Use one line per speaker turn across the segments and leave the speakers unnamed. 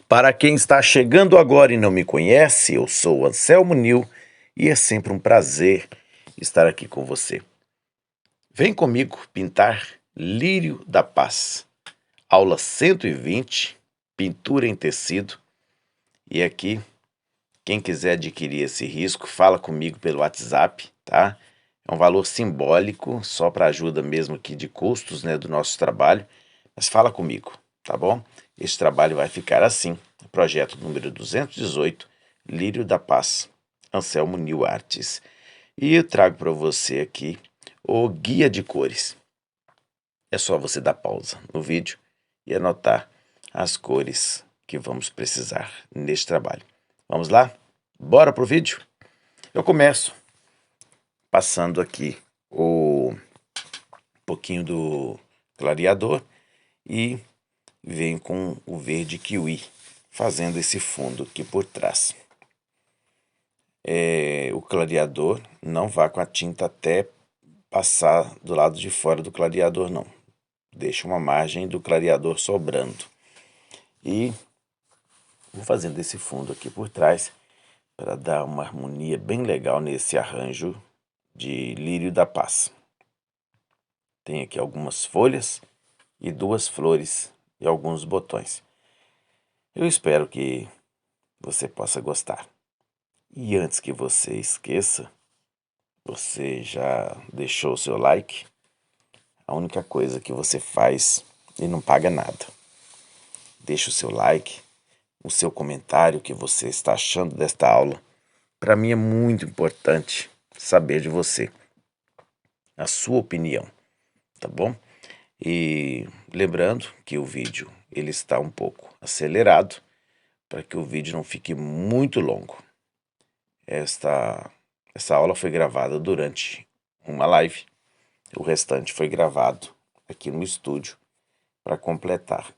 Para quem está chegando agora e não me conhece, eu sou o Anselmo Nil e é sempre um prazer estar aqui com você. Vem comigo pintar Lírio da Paz, aula 120, pintura em tecido. E aqui, quem quiser adquirir esse risco, fala comigo pelo WhatsApp, tá? É um valor simbólico, só para ajuda mesmo aqui de custos, né, do nosso trabalho, mas fala comigo, tá bom? Esse trabalho vai ficar assim, projeto número 218, Lírio da Paz, Anselmo Nil Artes. E eu trago para você aqui o guia de cores. É só você dar pausa no vídeo e anotar as cores que vamos precisar neste trabalho. Vamos lá? Bora pro vídeo? Eu começo passando aqui um pouquinho do clareador e venho com o verde kiwi, fazendo esse fundo aqui por trás. O clareador não vá com a tinta até passar do lado de fora do clareador, não. Deixa uma margem do clareador sobrando. E vou fazendo esse fundo aqui por trás para dar uma harmonia bem legal nesse arranjo de Lírio da Paz. Tem aqui algumas folhas e 2 flores e alguns botões. Eu espero que você possa gostar. E antes que você esqueça, você já deixou o seu like? A única coisa que você faz e não paga nada. Deixa o seu like, o seu comentário, o que você está achando desta aula. Para mim é muito importante saber de você, a sua opinião, tá bom? E lembrando que o vídeo ele está um pouco acelerado para que o vídeo não fique muito longo. Essa aula foi gravada durante uma live, o restante foi gravado aqui no estúdio para completar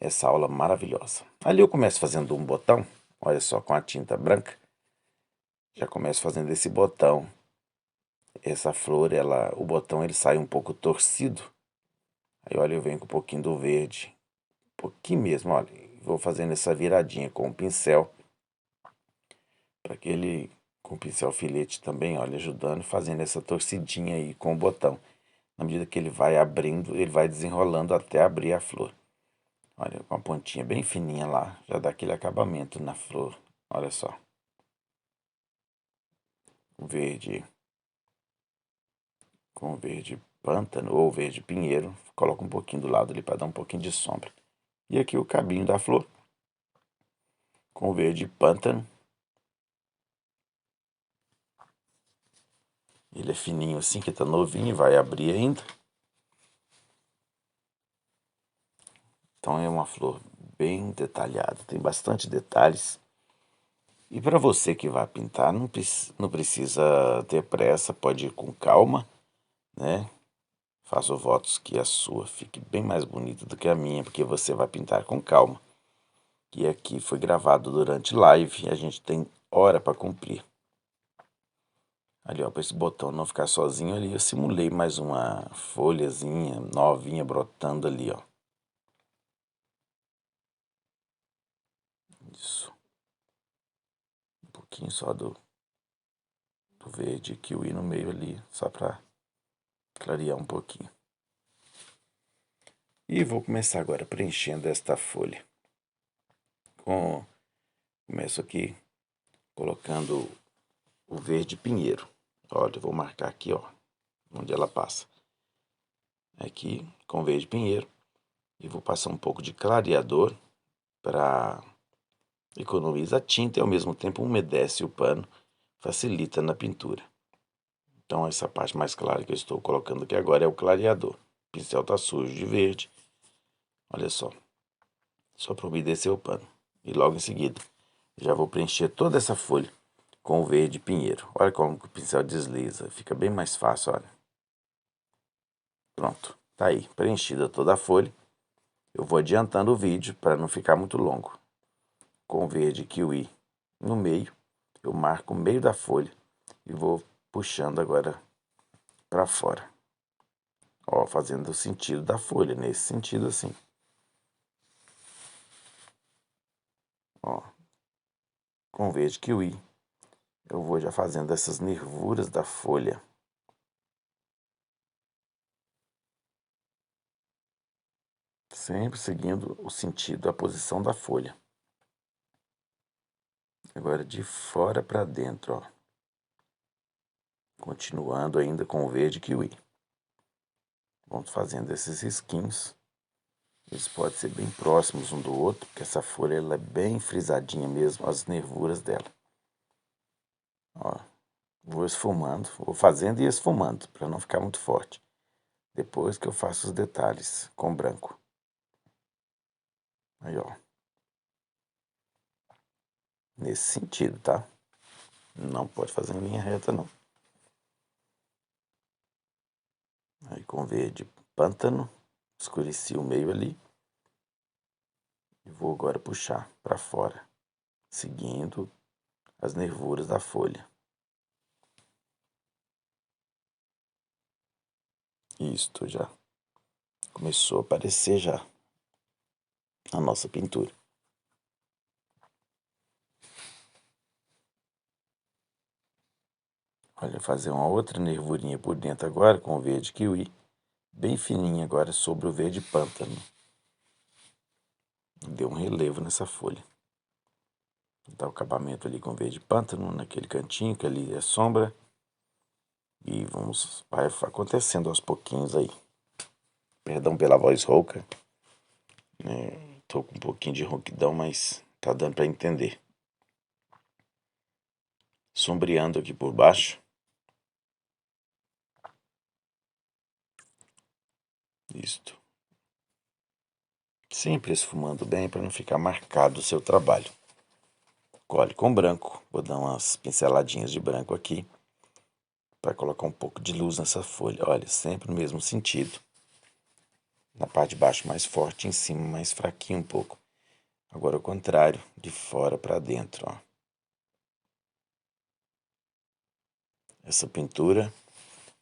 essa aula maravilhosa. Ali eu começo fazendo um botão, olha só, com a tinta branca, já começo fazendo esse botão. Essa flor, o botão ele sai um pouco torcido. Aí olha, eu venho com um pouquinho do verde, um pouquinho mesmo, olha, vou fazendo essa viradinha com o pincel, para que ele, com o pincel filete também, olha, ajudando, fazendo essa torcidinha aí com o botão. Na medida que ele vai abrindo, ele vai desenrolando até abrir a flor. Olha, com a pontinha bem fininha lá, já dá aquele acabamento na flor. Olha só. O verde com verde pântano ou verde pinheiro, coloca um pouquinho do lado ali para dar um pouquinho de sombra. E aqui o cabinho da flor com verde pântano. Ele é fininho assim, que tá novinho, vai abrir ainda. Então é uma flor bem detalhada, tem bastante detalhes. E para você que vai pintar, não precisa ter pressa, pode ir com calma, né? Faço votos que a sua fique bem mais bonita do que a minha, porque você vai pintar com calma. E aqui foi gravado durante live e a gente tem hora para cumprir. Ali, ó, para esse botão não ficar sozinho ali, eu simulei mais uma folhazinha novinha brotando ali, ó. Isso. Um pouquinho só do verde kiwi no meio ali, só para clarear um pouquinho. E vou começar agora preenchendo esta folha. Começo aqui colocando o verde pinheiro. Olha, eu vou marcar aqui, ó, onde ela passa. Aqui com verde pinheiro. E vou passar um pouco de clareador para economizar tinta e ao mesmo tempo umedece o pano, facilita na pintura. Então essa parte mais clara que eu estou colocando aqui agora é o clareador. O pincel está sujo de verde. Olha só para umedecer o pano. E logo em seguida já vou preencher toda essa folha com o verde pinheiro. Olha como o pincel desliza, fica bem mais fácil, olha. Pronto, tá aí, preenchida toda a folha. Eu vou adiantando o vídeo para não ficar muito longo. Com o verde kiwi no meio, eu marco o meio da folha e vou puxando agora para fora. Ó, fazendo o sentido da folha, nesse sentido assim. Ó, com verde kiwi, eu vou já fazendo essas nervuras da folha. Sempre seguindo o sentido, a posição da folha. Agora de fora para dentro, ó. Continuando ainda com o verde kiwi. Vamos fazendo esses risquinhos. Eles podem ser bem próximos um do outro, porque essa folha ela é bem frisadinha mesmo, as nervuras dela. Ó, vou esfumando, vou fazendo e esfumando, para não ficar muito forte. Depois que eu faço os detalhes com branco. Aí, ó. Nesse sentido, tá? Não pode fazer em linha reta, não. Aí com verde pântano, escureci o meio ali. E vou agora puxar para fora, seguindo as nervuras da folha. Isto já começou a aparecer já a nossa pintura. Olha, fazer uma outra nervurinha por dentro agora com o verde kiwi, bem fininha agora sobre o verde pântano. Deu um relevo nessa folha. Dá o acabamento ali com verde pântano, naquele cantinho que ali é sombra. E vai acontecendo aos pouquinhos aí. Perdão pela voz rouca. Tô com um pouquinho de ronquidão, mas tá dando para entender. Sombreando aqui por baixo. Isto. Sempre esfumando bem para não ficar marcado o seu trabalho. Colhe com branco. Vou dar umas pinceladinhas de branco aqui para colocar um pouco de luz nessa folha. Olha, sempre no mesmo sentido. Na parte de baixo mais forte, em cima mais fraquinho um pouco. Agora o contrário, de fora para dentro, ó. Essa pintura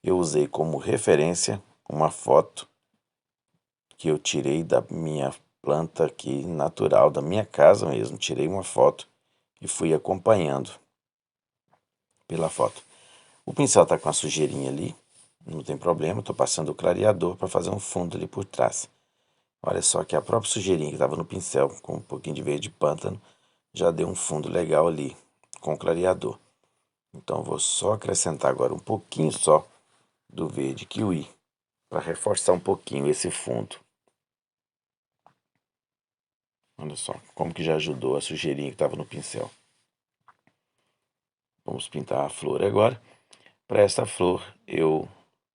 eu usei como referência uma foto que eu tirei da minha planta aqui natural, da minha casa mesmo. Tirei uma foto e fui acompanhando pela foto. O pincel tá com a sujeirinha ali, não tem problema, estou passando o clareador para fazer um fundo ali por trás. Olha só que a própria sujeirinha que estava no pincel, com um pouquinho de verde pântano, já deu um fundo legal ali com o clareador. Então vou só acrescentar agora um pouquinho só do verde kiwi para reforçar um pouquinho esse fundo. Olha só como que já ajudou a sujeirinha que estava no pincel. Vamos pintar a flor agora. Para esta flor eu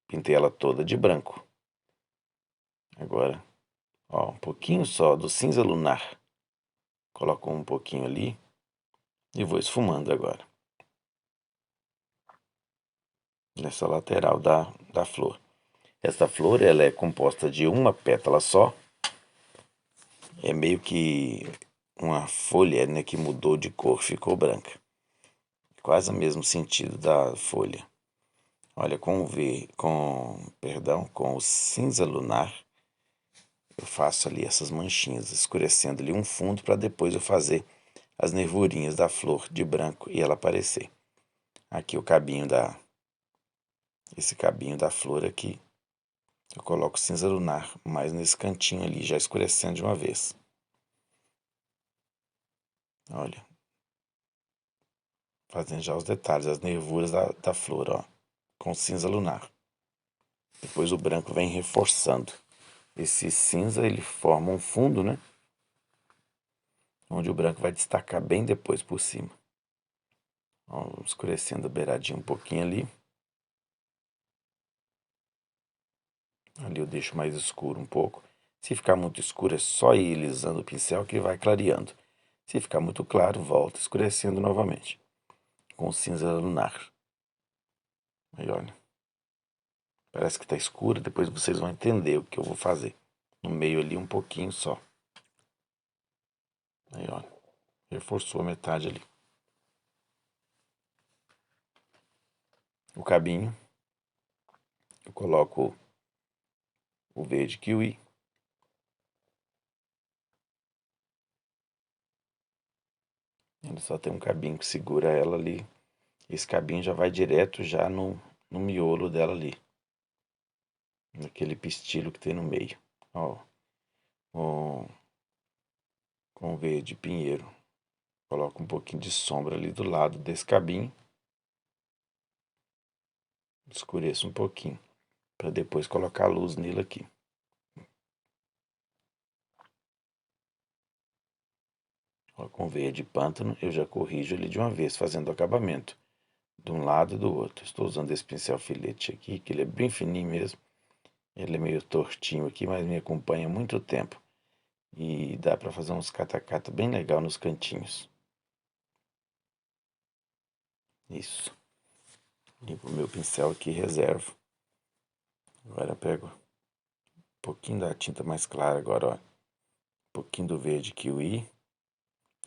pintei ela toda de branco. Agora, ó, um pouquinho só do cinza lunar. Coloco um pouquinho ali e vou esfumando agora. Nessa lateral da flor. Esta flor ela é composta de uma pétala só. É meio que uma folha, né, que mudou de cor, ficou branca. Quase o mesmo sentido da folha. Olha, com o cinza lunar, eu faço ali essas manchinhas, escurecendo ali um fundo para depois eu fazer as nervurinhas da flor de branco e ela aparecer. Aqui esse cabinho da flor aqui, eu coloco cinza lunar, mais nesse cantinho ali, já escurecendo de uma vez. Olha, fazendo já os detalhes, as nervuras da flor, ó, com cinza lunar. Depois o branco vem reforçando. Esse cinza, ele forma um fundo, né? Onde o branco vai destacar bem depois por cima. Ó, escurecendo a beiradinha um pouquinho ali. Ali eu deixo mais escuro um pouco. Se ficar muito escuro, é só ir alisando o pincel que vai clareando. Se ficar muito claro, volta escurecendo novamente. Com cinza lunar. Aí, olha. Parece que está escuro, depois vocês vão entender o que eu vou fazer. No meio ali, um pouquinho só. Aí, olha. Reforçou a metade ali. O cabinho. Eu coloco o verde kiwi. Ele só tem um cabinho que segura ela ali. Esse cabinho já vai direto já no miolo dela ali. Naquele pistilo que tem no meio. Ó, com verde pinheiro. Coloca um pouquinho de sombra ali do lado desse cabinho. Escureço um pouquinho. Para depois colocar a luz nele aqui. Ó, com verde pântano eu já corrijo ele de uma vez, fazendo o acabamento. De um lado e do outro. Estou usando esse pincel filete aqui, que ele é bem fininho mesmo. Ele é meio tortinho aqui, mas me acompanha há muito tempo. E dá para fazer uns catacata bem legal nos cantinhos. Isso. Limpo o meu pincel aqui e reservo. Agora eu pego um pouquinho da tinta mais clara agora, ó. Um pouquinho do verde kiwi.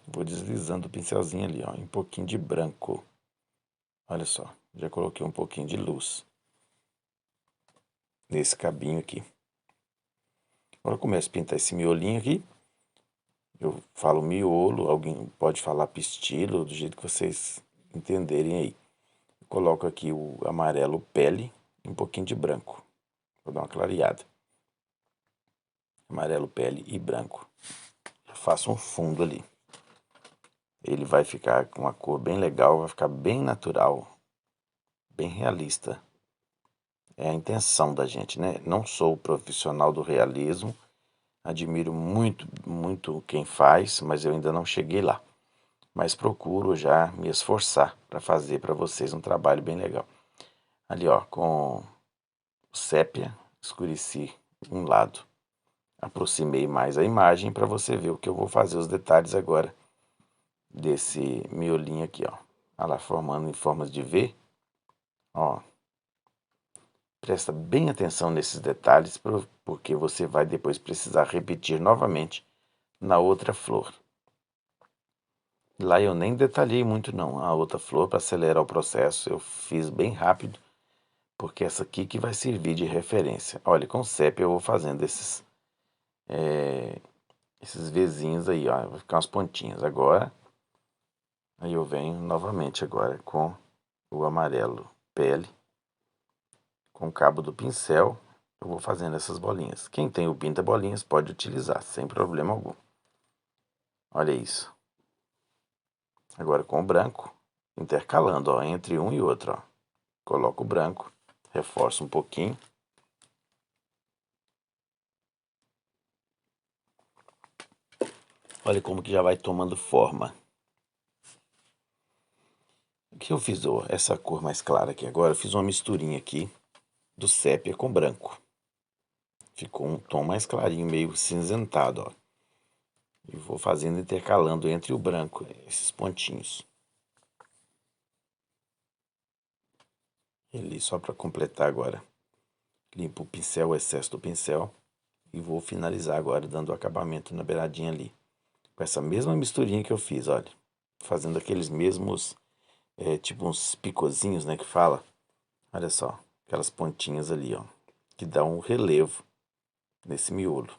Vou deslizando o pincelzinho ali, ó. Um pouquinho de branco. Olha só, já coloquei um pouquinho de luz nesse cabinho aqui. Agora eu começo a pintar esse miolinho aqui. Eu falo miolo, alguém pode falar pistilo, do jeito que vocês entenderem aí. Eu coloco aqui o amarelo pele e um pouquinho de branco. Vou dar uma clareada. Amarelo pele e branco. Eu faço um fundo ali. Ele vai ficar com uma cor bem legal, vai ficar bem natural, bem realista. É a intenção da gente, né? Não sou profissional do realismo, admiro muito, muito quem faz, mas eu ainda não cheguei lá. Mas procuro já me esforçar para fazer para vocês um trabalho bem legal. Ali, ó, com o sépia, escureci um lado. Aproximei mais a imagem para você ver o que eu vou fazer, os detalhes agora desse miolinho aqui, ó. Olha lá, formando em formas de V, ó. Presta bem atenção nesses detalhes, porque você vai depois precisar repetir novamente na outra flor. Lá eu nem detalhei muito não, a outra flor, para acelerar o processo, eu fiz bem rápido, porque essa aqui que vai servir de referência. Olha, com sépia eu vou fazendo esses Vzinhos aí, ó, vai ficar umas pontinhas. Agora, aí eu venho novamente agora com o amarelo pele, com o cabo do pincel, eu vou fazendo essas bolinhas. Quem tem o pinta-bolinhas pode utilizar, sem problema algum. Olha isso. Agora com o branco, intercalando, ó, entre um e outro, ó. Coloco o branco, reforço um pouquinho. Olha como que já vai tomando forma. O que eu fiz, ó, essa cor mais clara aqui agora, eu fiz uma misturinha aqui do sépia com branco. Ficou um tom mais clarinho, meio cinzentado, ó. E vou fazendo, intercalando entre o branco, esses pontinhos. Ali só para completar agora. Limpo o pincel, o excesso do pincel. E vou finalizar agora, dando o acabamento na beiradinha ali. Com essa mesma misturinha que eu fiz, olha. Fazendo aqueles mesmos, tipo uns picozinhos, né, que fala. Olha só, aquelas pontinhas ali, ó. Que dá um relevo nesse miolo.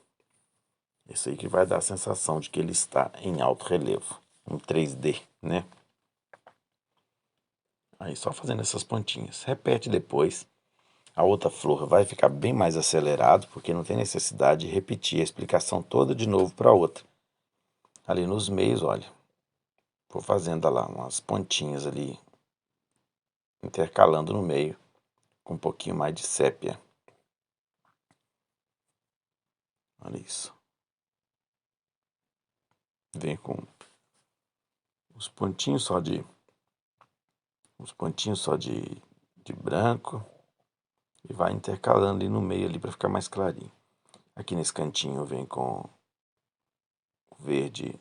Isso aí que vai dar a sensação de que ele está em alto relevo. Um 3D, né? Aí só fazendo essas pontinhas. Repete depois. A outra flor vai ficar bem mais acelerado, porque não tem necessidade de repetir a explicação toda de novo para a outra. Ali nos meios, olha, vou fazendo lá umas pontinhas ali, intercalando no meio, com um pouquinho mais de sépia. Olha isso. Vem com os pontinhos só de, de branco e vai intercalando ali no meio ali para ficar mais clarinho. Aqui nesse cantinho vem com verde,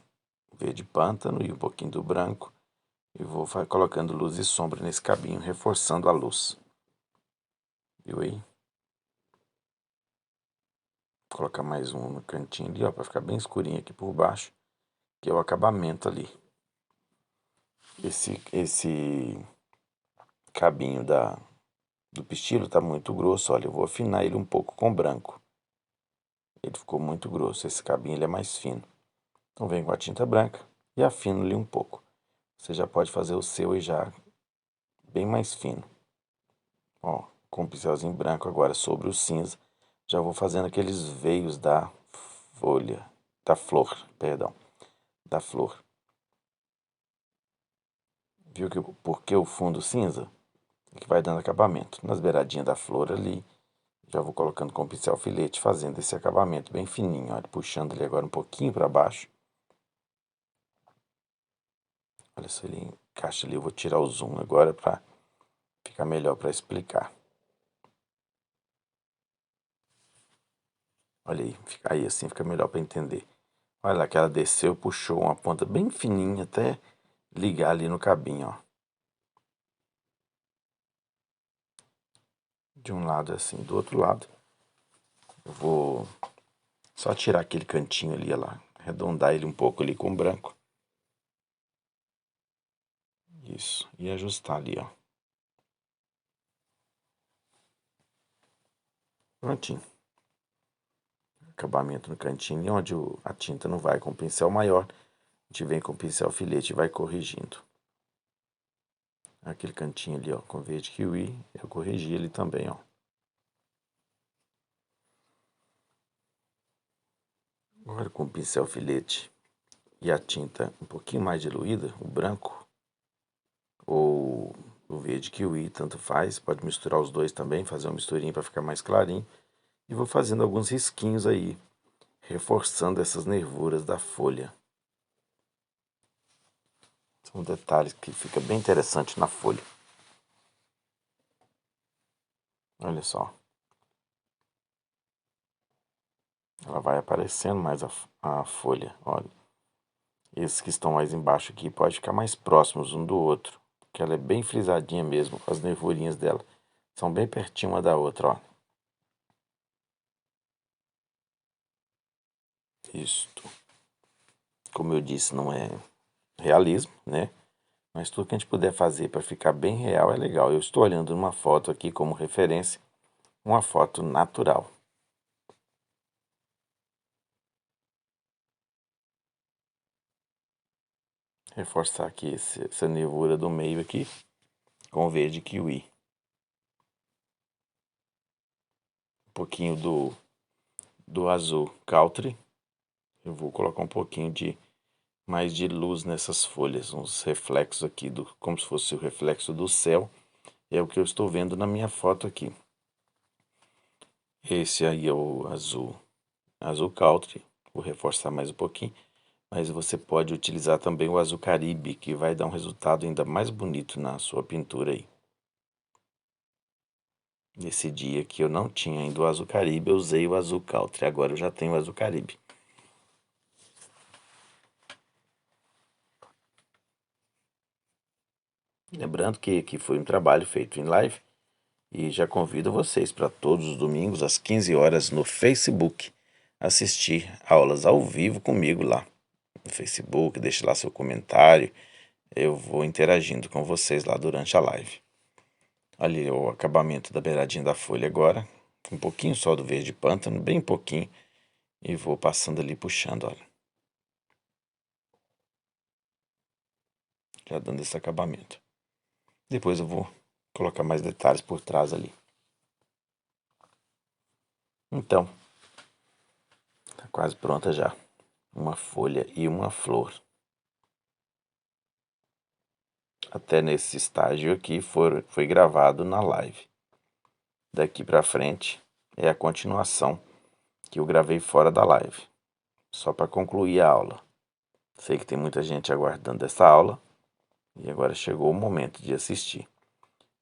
verde pântano e um pouquinho do branco. E vou colocando luz e sombra nesse cabinho, reforçando a luz. Viu aí? Vou colocar mais um no cantinho ali, ó, para ficar bem escurinho aqui por baixo, que é o acabamento ali. Esse cabinho do pistilo tá muito grosso, olha, eu vou afinar ele um pouco com branco. Ele ficou muito grosso, esse cabinho ele é mais fino. Então venho com a tinta branca e afino ele um pouco. você já pode fazer o seu e já bem mais fino. Ó, com um pincelzinho branco agora sobre o cinza, já vou fazendo aqueles veios da folha, da flor, perdão, da flor. Viu que porque o fundo cinza é que vai dando acabamento. Nas beiradinhas da flor ali, já vou colocando com o pincel filete, fazendo esse acabamento bem fininho, olha, puxando ele agora um pouquinho para baixo. Olha se ele encaixa ali, eu vou tirar o zoom agora para ficar melhor para explicar. Olha aí, fica aí assim, fica melhor para entender. Olha lá que ela desceu, puxou uma ponta bem fininha até ligar ali no cabinho, ó. De um lado assim, do outro lado. Eu vou só tirar aquele cantinho ali, olha lá, arredondar ele um pouco ali com branco. Isso, e ajustar ali, ó. Prontinho. Acabamento no cantinho, e onde a tinta não vai com o pincel maior, a gente vem com o pincel filete e vai corrigindo. Aquele cantinho ali, ó, com verde kiwi, eu corrigi ele também, ó. Agora com o pincel filete e a tinta um pouquinho mais diluída, o branco ou o verde kiwi, tanto faz, pode misturar os dois também, fazer uma misturinha para ficar mais clarinho. E vou fazendo alguns risquinhos aí, reforçando essas nervuras da folha. São detalhes que fica bem interessante na folha. Olha só. Ela vai aparecendo mais a folha, olha. Esses que estão mais embaixo aqui pode ficar mais próximos um do outro, porque ela é bem frisadinha mesmo, as nervurinhas dela são bem pertinho uma da outra, ó. Isto, como eu disse, não é realismo, né? Mas tudo que a gente puder fazer para ficar bem real é legal. Eu estou olhando uma foto aqui como referência, uma foto natural. Reforçar aqui essa nervura do meio aqui com o verde kiwi. Um pouquinho do azul Country. Eu vou colocar um pouquinho de mais de luz nessas folhas, uns reflexos aqui, como se fosse o reflexo do céu. É o que eu estou vendo na minha foto aqui. Esse aí é o azul Country. Vou reforçar mais um pouquinho. Mas você pode utilizar também o azul Caribe, que vai dar um resultado ainda mais bonito na sua pintura aí. Nesse dia que eu não tinha ainda o azul Caribe, eu usei o azul Country. Agora eu já tenho o azul Caribe. Lembrando que foi um trabalho feito em live e já convido vocês para todos os domingos às 15 horas no Facebook assistir aulas ao vivo comigo lá no Facebook. Deixe lá seu comentário, eu vou interagindo com vocês lá durante a live. Ali o acabamento da beiradinha da folha agora, um pouquinho só do verde pântano, bem pouquinho, e vou passando ali puxando, olha. Já dando esse acabamento. Depois eu vou colocar mais detalhes por trás ali. Então, tá quase pronta já. Uma folha e uma flor. Até nesse estágio aqui foi gravado na live. Daqui pra frente é a continuação que eu gravei fora da live. Só para concluir a aula. Sei que tem muita gente aguardando essa aula. E agora chegou o momento de assistir.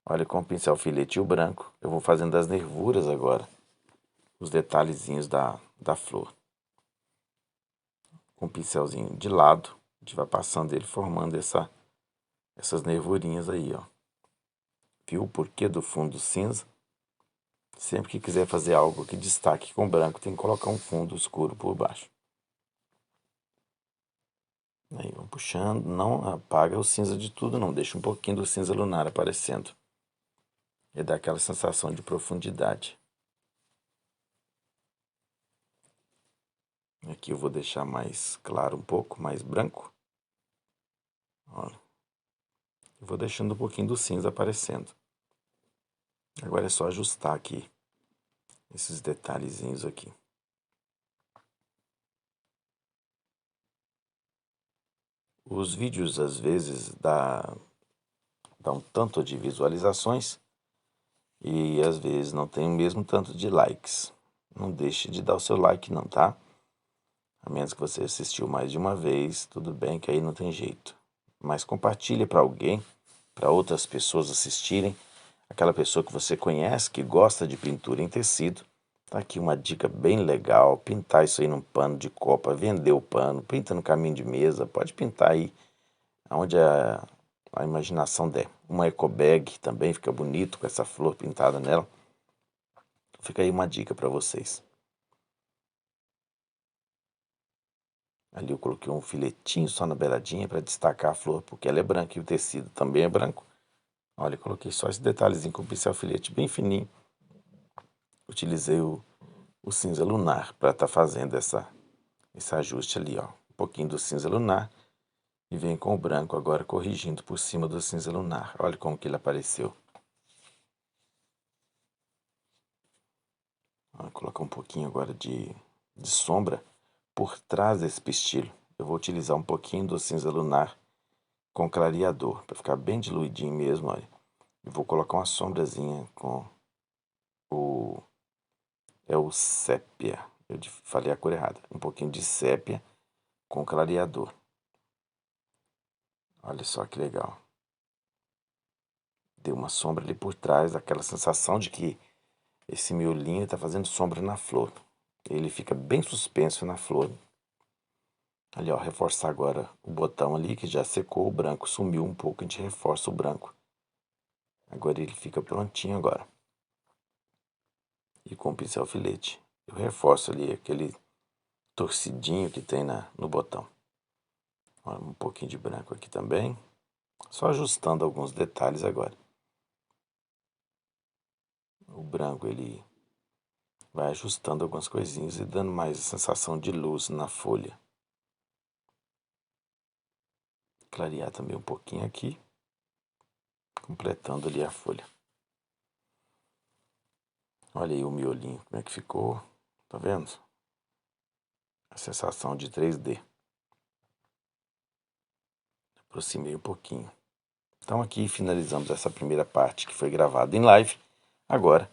Olha, com o pincel filete e o branco, eu vou fazendo as nervuras agora. Os detalhezinhos da flor. Com o pincelzinho de lado, a gente vai passando ele, formando essas nervurinhas aí, ó. Viu o porquê do fundo cinza? Sempre que quiser fazer algo que destaque com branco, tem que colocar um fundo escuro por baixo. Aí, vamos puxando, não apaga o cinza de tudo, não. Deixa um pouquinho do cinza lunar aparecendo. E dá aquela sensação de profundidade. Aqui eu vou deixar mais claro um pouco, mais branco. Olha, Vou deixando um pouquinho do cinza aparecendo. Agora é só ajustar aqui esses detalhezinhos aqui. Os vídeos às vezes dá um tanto de visualizações e às vezes não tem o mesmo tanto de likes. Não deixe de dar o seu like não, tá? A menos que você assistiu mais de uma vez, tudo bem que aí não tem jeito. Mas compartilhe para alguém, para outras pessoas assistirem. Aquela pessoa que você conhece, que gosta de pintura em tecido. Tá aqui uma dica bem legal, pintar isso aí num pano de copa, vender o pano, pinta no caminho de mesa, pode pintar aí onde a imaginação der. Uma eco bag também fica bonito com essa flor pintada nela. Fica aí uma dica para vocês. Ali eu coloquei um filetinho só na beiradinha para destacar a flor, porque ela é branca e o tecido também é branco. Olha, eu coloquei só esse detalhezinho com o pincel filete bem fininho. Utilizei o cinza lunar para estar fazendo esse ajuste ali, ó. Um pouquinho do cinza lunar e vem com o branco agora corrigindo por cima do cinza lunar. Olha como que ele apareceu. Vou colocar um pouquinho agora de sombra por trás desse pistilho. Eu vou utilizar um pouquinho do cinza lunar com clareador, para ficar bem diluidinho mesmo, olha. E vou colocar uma sombrazinha com o... é o sépia. Eu falei a cor errada. Um pouquinho de sépia com clareador. Olha só que legal. Deu uma sombra ali por trás, aquela sensação de que esse miolinho está fazendo sombra na flor. Ele fica bem suspenso na flor. Ali, ó, reforçar agora o botão ali que já secou, o branco sumiu um pouco, a gente reforça o branco. Agora ele fica prontinho agora. E com o pincel filete, eu reforço ali aquele torcidinho que tem no botão. Olha, um pouquinho de branco aqui também. Só ajustando alguns detalhes agora. O branco ele vai ajustando algumas coisinhas e dando mais a sensação de luz na folha. Clarear também um pouquinho aqui, completando ali a folha. Olha aí o miolinho, como é que ficou. Tá vendo? A sensação de 3D. Aproximei um pouquinho. Então aqui finalizamos essa primeira parte que foi gravada em live. Agora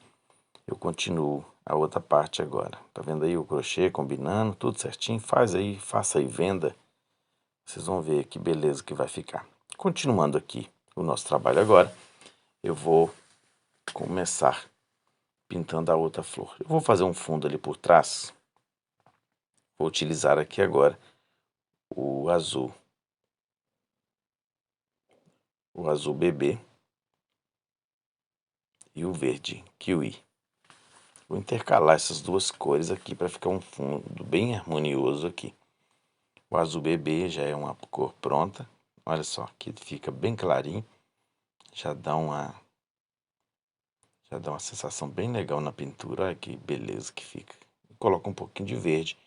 eu continuo a outra parte agora. Tá vendo aí o crochê combinando, tudo certinho? Faz aí, faça aí venda. Vocês vão ver que beleza que vai ficar. Continuando aqui o nosso trabalho agora, eu vou começar pintando a outra flor. Eu vou fazer um fundo ali por trás. Vou utilizar aqui agora o azul bebê e o verde kiwi. Vou intercalar essas duas cores aqui para ficar um fundo bem harmonioso aqui. O azul bebê já é uma cor pronta. Olha só, que fica bem clarinho. Já dá uma sensação bem legal na pintura. Olha que beleza que fica. Coloco um pouquinho de verde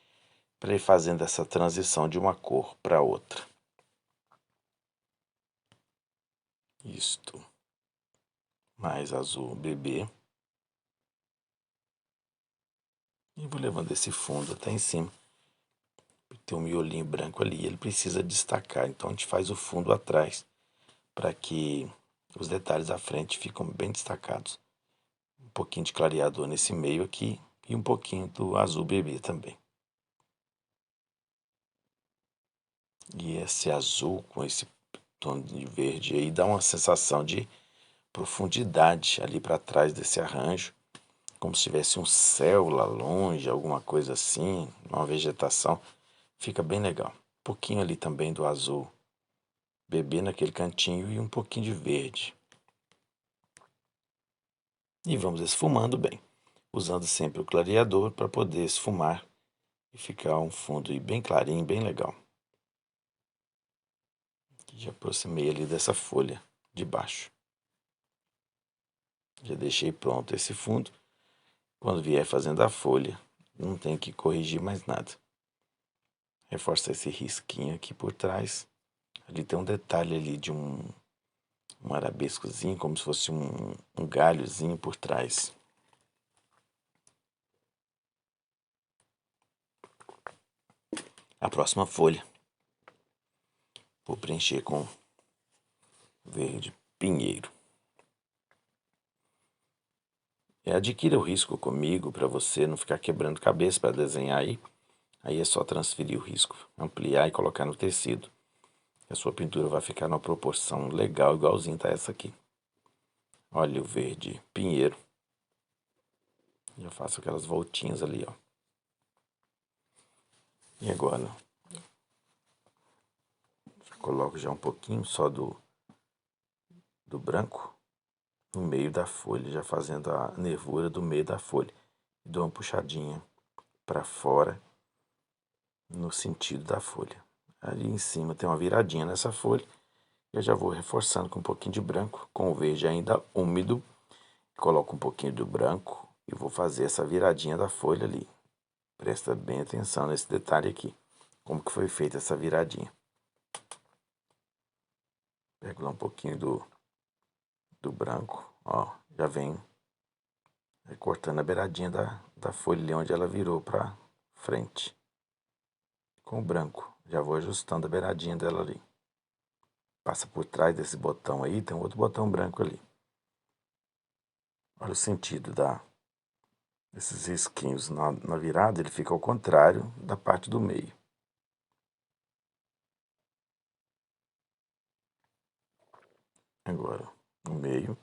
para ir fazendo essa transição de uma cor para outra. Isto. Mais azul bebê. E vou levando esse fundo até em cima. Tem um miolinho branco ali, ele precisa destacar. Então a gente faz o fundo atrás para que os detalhes à frente ficam bem destacados. Um pouquinho de clareador nesse meio aqui e um pouquinho do azul bebê também. E esse azul com esse tom de verde aí dá uma sensação de profundidade ali para trás desse arranjo, como se tivesse um céu lá longe, alguma coisa assim, uma vegetação. Fica bem legal. Um pouquinho ali também do azul bebê naquele cantinho e um pouquinho de verde. E vamos esfumando bem, usando sempre o clareador para poder esfumar e ficar um fundo aí bem clarinho, bem legal. Já aproximei ali dessa folha de baixo. Já deixei pronto esse fundo. Quando vier fazendo a folha, não tem que corrigir mais nada. Reforça esse risquinho aqui por trás. Ali tem um detalhe ali um arabescozinho, como se fosse um galhozinho por trás. A próxima folha, vou preencher com verde pinheiro. Adquira o risco comigo para você não ficar quebrando cabeça para desenhar aí. Aí é só transferir o risco, ampliar e colocar no tecido. A sua pintura vai ficar numa proporção legal, igualzinho tá essa aqui. Olha o verde pinheiro. Já faço aquelas voltinhas ali, ó. E agora, coloco já um pouquinho só do branco no meio da folha, já fazendo a nervura do meio da folha. Dou uma puxadinha para fora no sentido da folha. Ali em cima tem uma viradinha nessa folha. Eu já vou reforçando com um pouquinho de branco, com o verde ainda úmido. Coloco um pouquinho do branco e vou fazer essa viradinha da folha ali. Presta bem atenção nesse detalhe aqui. Como que foi feita essa viradinha. Pego lá um pouquinho do branco, ó, já vem cortando a beiradinha da folha ali onde ela virou para frente. Com o branco, já vou ajustando a beiradinha dela ali. Passa por trás desse botão aí, tem um outro botão branco ali. Olha o sentido desses risquinhos na virada, ele fica ao contrário da parte do meio. Agora, no meio,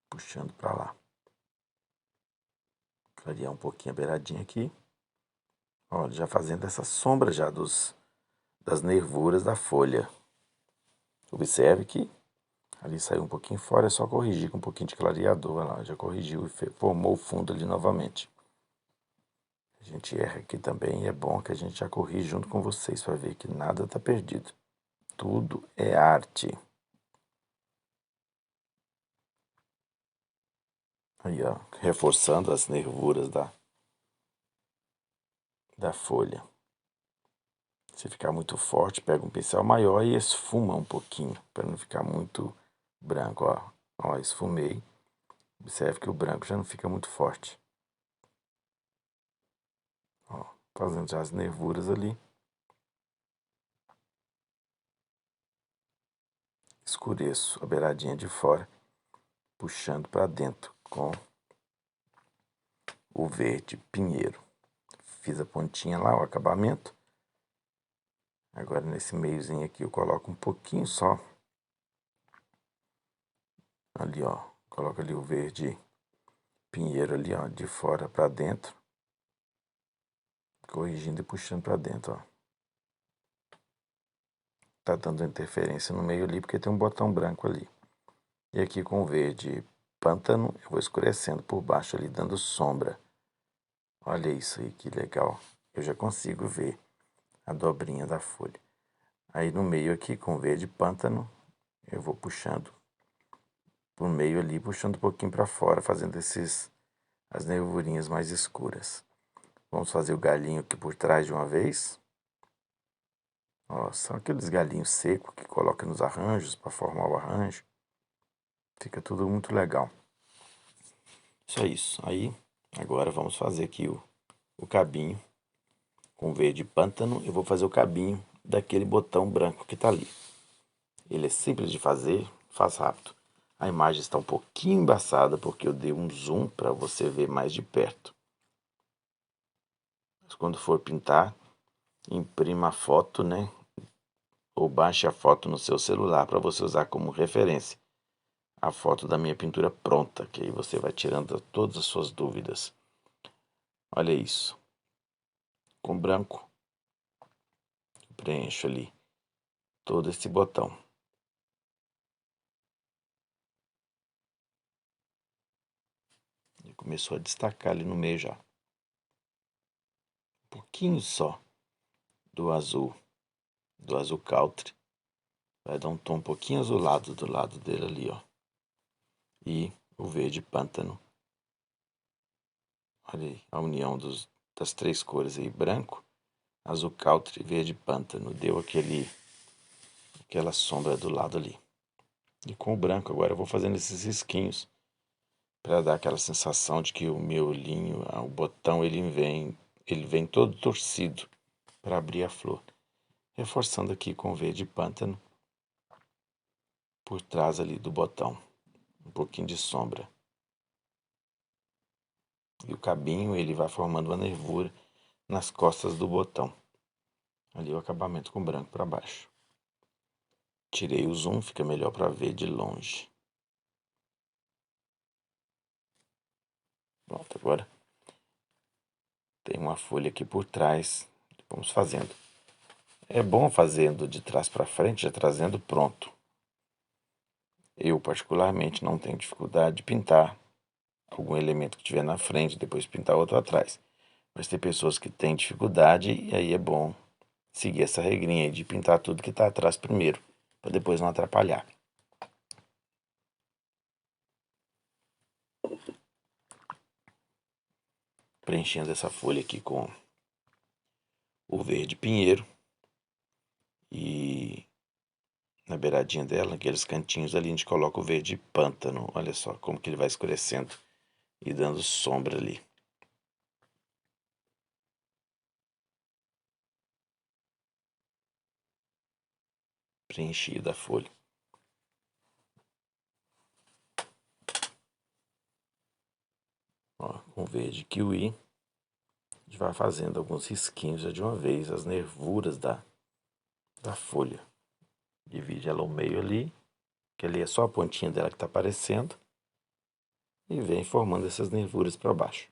puxando para lá. Clarear um pouquinho a beiradinha aqui. Olha, já fazendo essa sombra já das nervuras da folha. Observe que ali saiu um pouquinho fora, é só corrigir com um pouquinho de clareador. Olha lá, já corrigiu e formou o fundo ali novamente. A gente erra aqui também e é bom que a gente já corrija junto com vocês para ver que nada está perdido. Tudo é arte. Aí, ó, reforçando as nervuras da folha. Se ficar muito forte, pega um pincel maior e esfuma um pouquinho, para não ficar muito branco, ó. Ó, esfumei. Observe que o branco já não fica muito forte. Ó, fazendo já as nervuras ali. Escureço a beiradinha de fora, puxando para dentro com o verde pinheiro. Fiz a pontinha lá, o acabamento. Agora nesse meiozinho aqui eu coloco um pouquinho só. Ali, ó. Coloco ali o verde pinheiro ali, ó, de fora para dentro. Corrigindo e puxando para dentro, ó. Tá dando interferência no meio ali porque tem um botão branco ali. E aqui com o verde pântano, eu vou escurecendo por baixo ali, dando sombra. Olha isso aí, que legal. Eu já consigo ver a dobrinha da folha. Aí no meio aqui, com verde pântano, eu vou puxando por meio ali, puxando um pouquinho para fora, fazendo as nervurinhas mais escuras. Vamos fazer o galinho aqui por trás de uma vez. Ó, são aqueles galinhos secos que coloca nos arranjos para formar o arranjo. Fica tudo muito legal. Isso é isso. Aí, agora vamos fazer aqui o cabinho com verde pântano. Eu vou fazer o cabinho daquele botão branco que está ali. Ele é simples de fazer, faz rápido. A imagem está um pouquinho embaçada porque eu dei um zoom para você ver mais de perto. Mas quando for pintar, imprima a foto, né? Ou baixe a foto no seu celular para você usar como referência. A foto da minha pintura pronta, que aí você vai tirando todas as suas dúvidas. Olha isso. Com branco, preencho ali todo esse botão. E começou a destacar ali no meio já. Um pouquinho só do azul country. Vai dar um tom um pouquinho azulado do lado dele ali, ó. E o verde pântano. Olha aí, a união das três cores aí, branco, azul country e verde pântano. Deu aquela sombra do lado ali. E com o branco agora eu vou fazendo esses risquinhos para dar aquela sensação de que o miolinho, o botão, ele vem todo torcido para abrir a flor. Reforçando aqui com verde pântano por trás ali do botão, um pouquinho de sombra. E o cabinho ele vai formando uma nervura nas costas do botão. Ali o acabamento com branco para baixo. Tirei o zoom, fica melhor para ver de longe. Pronto, agora tem uma folha aqui por trás. Vamos fazendo. É bom fazendo de trás para frente, já trazendo pronto. Eu, particularmente, não tenho dificuldade de pintar algum elemento que tiver na frente, depois pintar outro atrás. Mas tem pessoas que têm dificuldade e aí é bom seguir essa regrinha aí de pintar tudo que está atrás primeiro, para depois não atrapalhar. Preenchendo essa folha aqui com o verde pinheiro e na beiradinha dela, aqueles cantinhos ali, a gente coloca o verde pântano. Olha só como que ele vai escurecendo e dando sombra ali. Preenchida a folha. Ó, com verde kiwi, a gente vai fazendo alguns risquinhos já de uma vez, as nervuras da folha. Divide ela ao meio ali, que ali é só a pontinha dela que está aparecendo, e vem formando essas nervuras para baixo.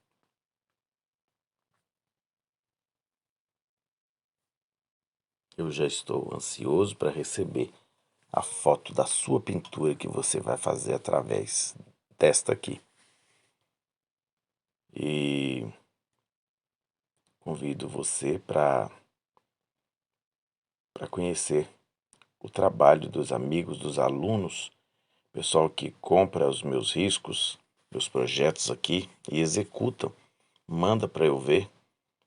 Eu já estou ansioso para receber a foto da sua pintura que você vai fazer através desta aqui. E convido você para conhecer o trabalho dos amigos, dos alunos, pessoal que compra os meus riscos, meus projetos aqui e executam, manda para eu ver.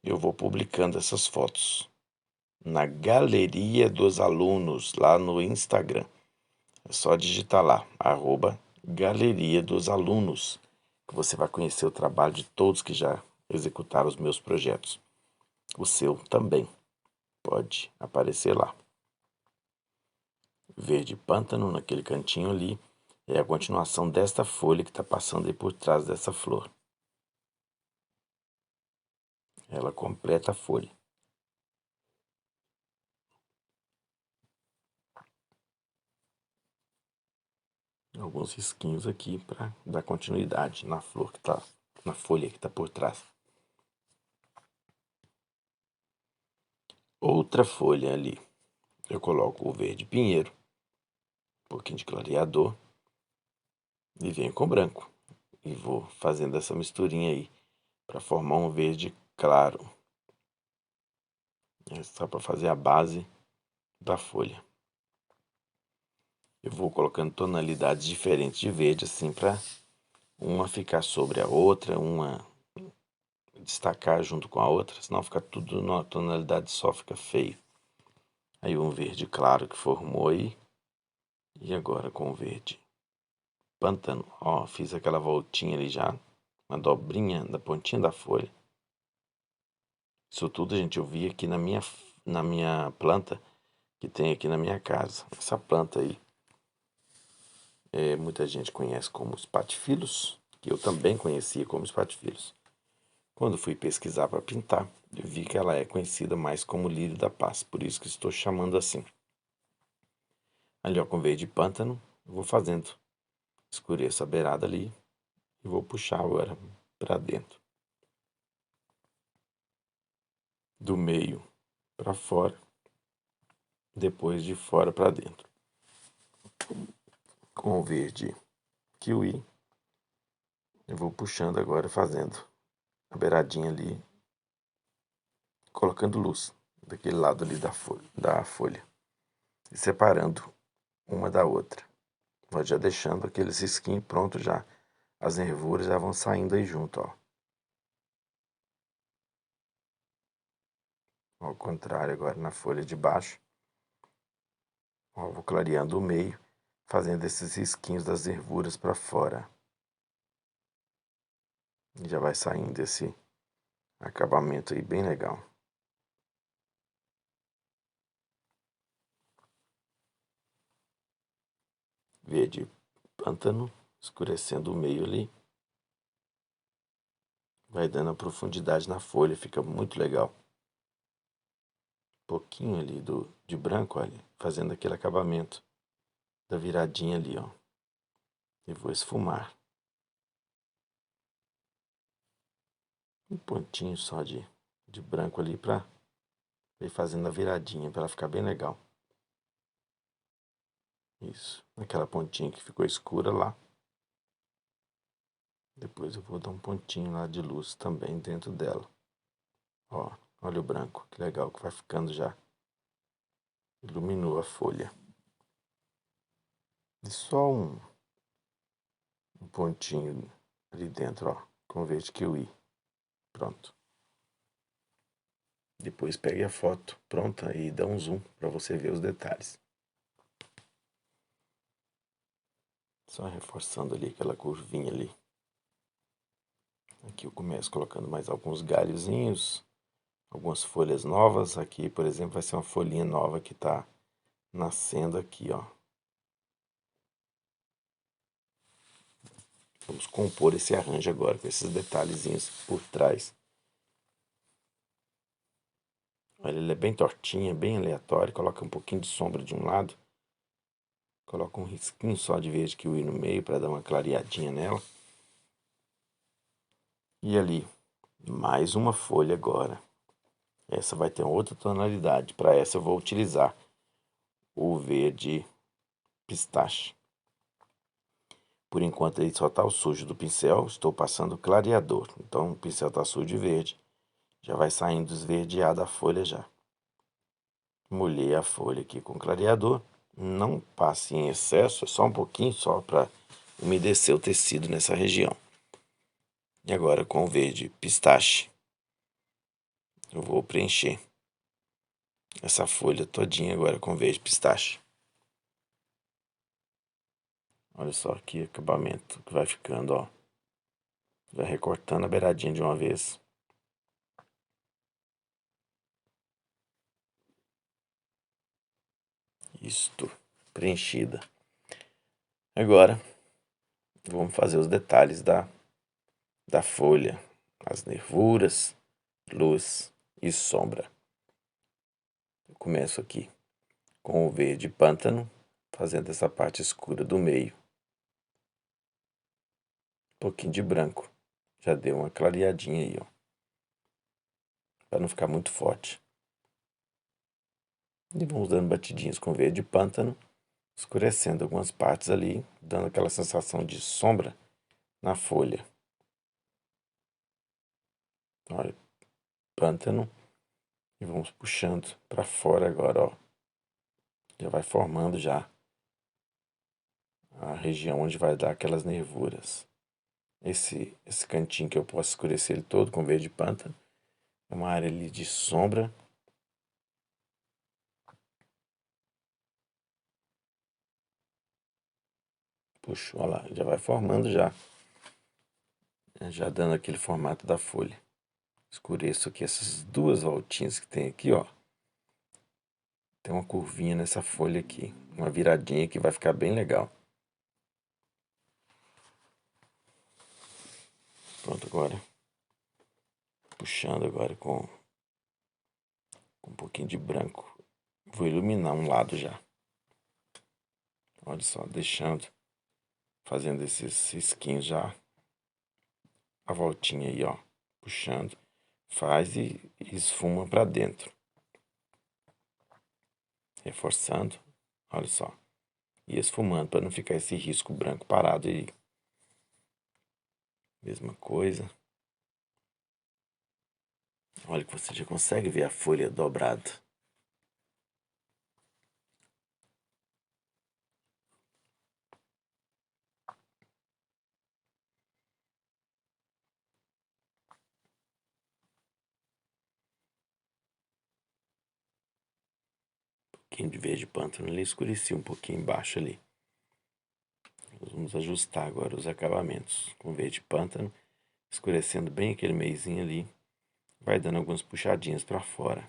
Eu vou publicando essas fotos na galeria dos alunos lá no Instagram. É só digitar lá, @galeria dos alunos, que você vai conhecer o trabalho de todos que já executaram os meus projetos. O seu também pode aparecer lá. Verde pântano naquele cantinho ali é a continuação desta folha que está passando aí por trás dessa flor. Ela completa a folha. Alguns risquinhos aqui para dar continuidade na flor que tá, na folha que está por trás. Outra folha ali, eu coloco o verde pinheiro, um pouquinho de clareador e venho com branco. E vou fazendo essa misturinha aí para formar um verde claro. Só para fazer a base da folha. Eu vou colocando tonalidades diferentes de verde assim para uma ficar sobre a outra, uma destacar junto com a outra, senão fica tudo numa tonalidade só, fica feio. Aí um verde claro que formou aí. E agora com o verde pântano, ó, fiz aquela voltinha ali já, uma dobrinha da pontinha da folha. Isso tudo, gente, eu vi aqui na minha planta que tem aqui na minha casa. Essa planta aí, muita gente conhece como espatifilus, que eu também conhecia como espatifilus. Quando fui pesquisar para pintar, eu vi que ela é conhecida mais como lírio da paz, por isso que estou chamando assim. Ali, ó, com verde pântano, eu vou fazendo. Escureço a beirada ali e vou puxar agora para dentro. Do meio para fora, depois de fora para dentro. Com o verde kiwi, eu vou puxando agora, fazendo a beiradinha ali, colocando luz daquele lado ali da folha e separando uma da outra. Vou já deixando aqueles risquinhos pronto já. As nervuras já vão saindo aí junto, ó. Ao contrário agora na folha de baixo. Ó, vou clareando o meio fazendo esses risquinhos das nervuras para fora. E já vai saindo esse acabamento aí bem legal. Verde pântano, escurecendo o meio ali. Vai dando a profundidade na folha, fica muito legal. Um pouquinho ali de branco, olha, fazendo aquele acabamento da viradinha ali, ó. E vou esfumar. Um pontinho só de branco ali pra ir fazendo a viradinha, pra ela ficar bem legal. Isso, aquela pontinha que ficou escura lá. Depois eu vou dar um pontinho lá de luz também dentro dela. Ó, olha o branco, que legal que vai ficando já. Iluminou a folha. E só um pontinho ali dentro, ó, com verde kiwi. Pronto. Depois pegue a foto pronta e dá um zoom para você ver os detalhes. Só reforçando ali aquela curvinha ali. Aqui eu começo colocando mais alguns galhozinhos, algumas folhas novas. Aqui, por exemplo, vai ser uma folhinha nova que está nascendo aqui, ó. Vamos compor esse arranjo agora com esses detalhezinhos por trás. Olha, ele é bem tortinha, bem aleatório. Coloca um pouquinho de sombra de um lado. Coloca um risquinho só de verde kiwi no meio para dar uma clareadinha nela. E ali, mais uma folha agora. Essa vai ter outra tonalidade. Para essa eu vou utilizar o verde pistache. Por enquanto ele só está o sujo do pincel. Estou passando o clareador. Então o pincel está sujo de verde. Já vai saindo esverdeada a folha já. Molhei a folha aqui com clareador. Não passe em excesso, é só um pouquinho, só para umedecer o tecido nessa região. E agora com o verde pistache, eu vou preencher essa folha todinha agora com verde pistache. Olha só que acabamento que vai ficando, ó. Vai recortando a beiradinha de uma vez. Isto, preenchida. Agora, vamos fazer os detalhes da folha. As nervuras, luz e sombra. Eu começo aqui com o verde pântano, fazendo essa parte escura do meio. Um pouquinho de branco. Já deu uma clareadinha aí, ó. Para não ficar muito forte. E vamos dando batidinhas com verde pântano, escurecendo algumas partes ali, dando aquela sensação de sombra na folha. Olha, pântano. E vamos puxando para fora agora, ó. Já vai formando já a região onde vai dar aquelas nervuras. Esse cantinho que eu posso escurecer ele todo com verde pântano. É uma área ali de sombra. Puxa, olha lá, já vai formando já. Já dando aquele formato da folha. Escureço aqui essas duas voltinhas que tem aqui, ó. Tem uma curvinha nessa folha aqui. Uma viradinha que vai ficar bem legal. Pronto, agora. Puxando agora com um pouquinho de branco. Vou iluminar um lado já. Olha só, deixando. Fazendo esses risquinhos já. A voltinha aí, ó. Puxando. Faz e esfuma pra dentro. Reforçando. Olha só. E esfumando para não ficar esse risco branco parado aí. Mesma coisa. Olha que você já consegue ver a folha dobrada. Um pouquinho de verde pântano ali, escureci um pouquinho embaixo ali. Vamos ajustar agora os acabamentos com verde pântano, escurecendo bem aquele meiozinho ali. Vai dando algumas puxadinhas para fora,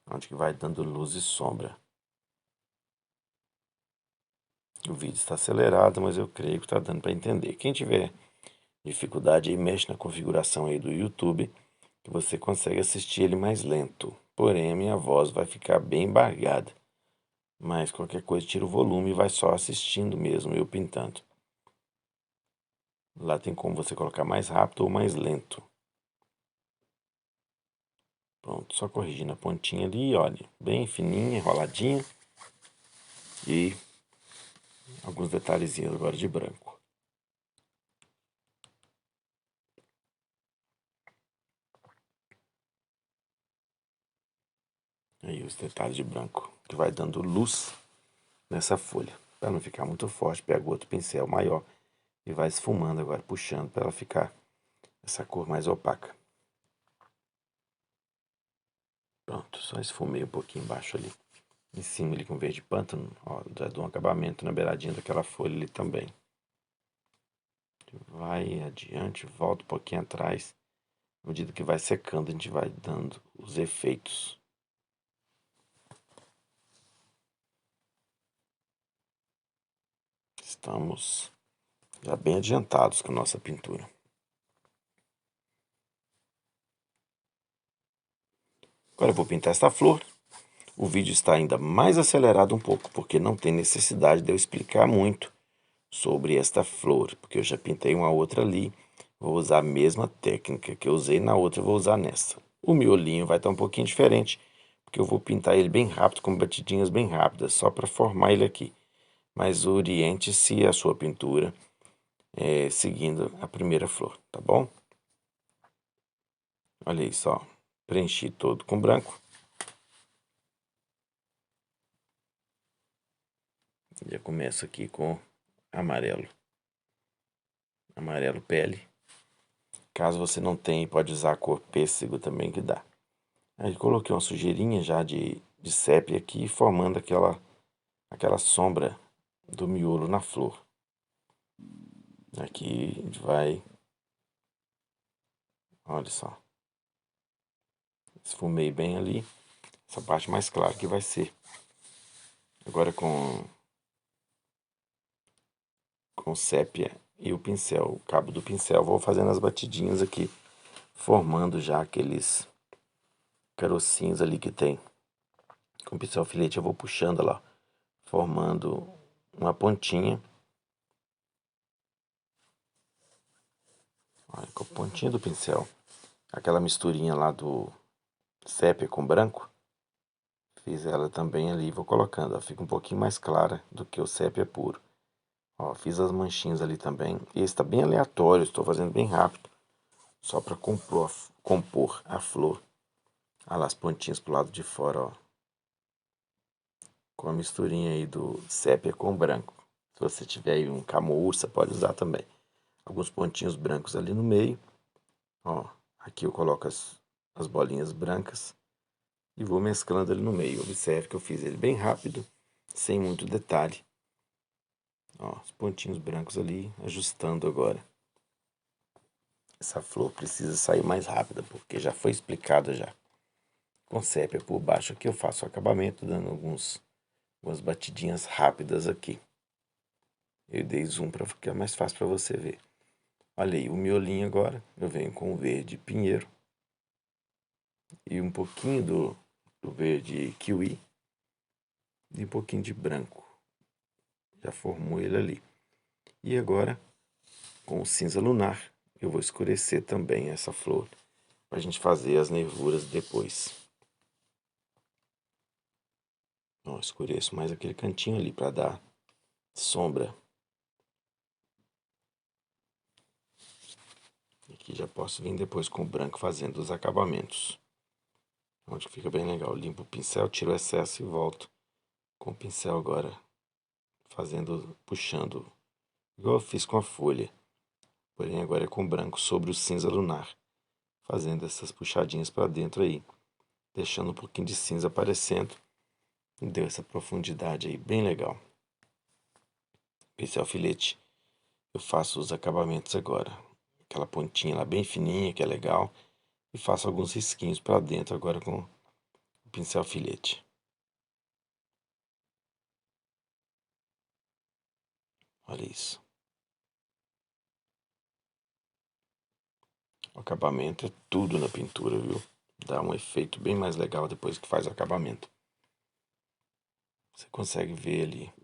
onde que vai dando luz e sombra. O vídeo está acelerado, mas eu creio que está dando para entender. Quem tiver dificuldade aí, mexe na configuração aí do YouTube, que você consegue assistir ele mais lento. Porém, a minha voz vai ficar bem embargada. Mas qualquer coisa, tira o volume e vai só assistindo mesmo, eu pintando. Lá tem como você colocar mais rápido ou mais lento. Pronto, só corrigindo a pontinha ali, olha, bem fininha, enroladinha. E alguns detalhezinhos agora de branco. Aí os detalhes de branco, que vai dando luz nessa folha. Para não ficar muito forte, pega outro pincel maior e vai esfumando agora, puxando para ela ficar essa cor mais opaca. Pronto, só esfumei um pouquinho embaixo ali. Em cima ali com verde pântano, ó, já dou um acabamento na beiradinha daquela folha ali também. Vai adiante, volta um pouquinho atrás. À medida que vai secando, a gente vai dando os efeitos. Estamos já bem adiantados com a nossa pintura. Agora eu vou pintar esta flor. O vídeo está ainda mais acelerado um pouco, porque não tem necessidade de eu explicar muito sobre esta flor, porque eu já pintei uma outra ali. Vou usar a mesma técnica que eu usei na outra, eu vou usar nessa. O miolinho vai estar um pouquinho diferente, porque eu vou pintar ele bem rápido, com batidinhas bem rápidas, só para formar ele aqui. Mas oriente-se a sua pintura seguindo a primeira flor, tá bom? Olha aí só, preenchi todo com branco. Já começo aqui com amarelo. Amarelo pele. Caso você não tenha, pode usar a cor pêssego também que dá. Aí coloquei uma sujeirinha já de sépia aqui, formando aquela sombra do miolo na flor. Aqui a gente vai, olha só, esfumei bem ali, essa parte mais clara que vai ser. Agora com sépia e o pincel, o cabo do pincel, vou fazendo as batidinhas aqui, formando já aqueles carocinhos ali que tem. Com o pincel filete eu vou puxando lá, formando uma pontinha. Olha, com a pontinha do pincel, aquela misturinha lá do sépia com branco, fiz ela também ali, vou colocando, ó, fica um pouquinho mais clara do que o sépia puro. Ó, fiz as manchinhas ali também. E esse está bem aleatório, estou fazendo bem rápido, só para compor a flor. Olha lá as pontinhas pro lado de fora, ó, com a misturinha aí do sépia com branco. Se você tiver aí um camurça, pode usar também. Alguns pontinhos brancos ali no meio. Ó, aqui eu coloco as bolinhas brancas e vou mesclando ele no meio. Observe que eu fiz ele bem rápido, sem muito detalhe. Ó, os pontinhos brancos ali, ajustando agora. Essa flor precisa sair mais rápida, porque já foi explicado já. Com sépia por baixo aqui eu faço o acabamento, dando algumas batidinhas rápidas aqui. Eu dei zoom para ficar mais fácil para você ver. Olha aí, o miolinho agora, eu venho com o verde pinheiro e um pouquinho do verde kiwi e um pouquinho de branco. Já formou ele ali. E agora, com o cinza lunar, eu vou escurecer também essa flor, para a gente fazer as nervuras depois. Ó, escureço mais aquele cantinho ali para dar sombra. Aqui já posso vir depois com o branco fazendo os acabamentos. Onde fica bem legal. Limpo o pincel, tiro o excesso e volto com o pincel agora. Fazendo, puxando, igual eu fiz com a folha. Porém agora é com branco sobre o cinza lunar. Fazendo essas puxadinhas para dentro aí. Deixando um pouquinho de cinza aparecendo. E deu essa profundidade aí bem legal. pincel filete, eu faço os acabamentos agora. Aquela pontinha lá bem fininha, que é legal. E faço alguns risquinhos para dentro agora com o pincel filete. Olha isso. O acabamento é tudo na pintura, viu? Dá um efeito bem mais legal depois que faz o acabamento. Você consegue ver ali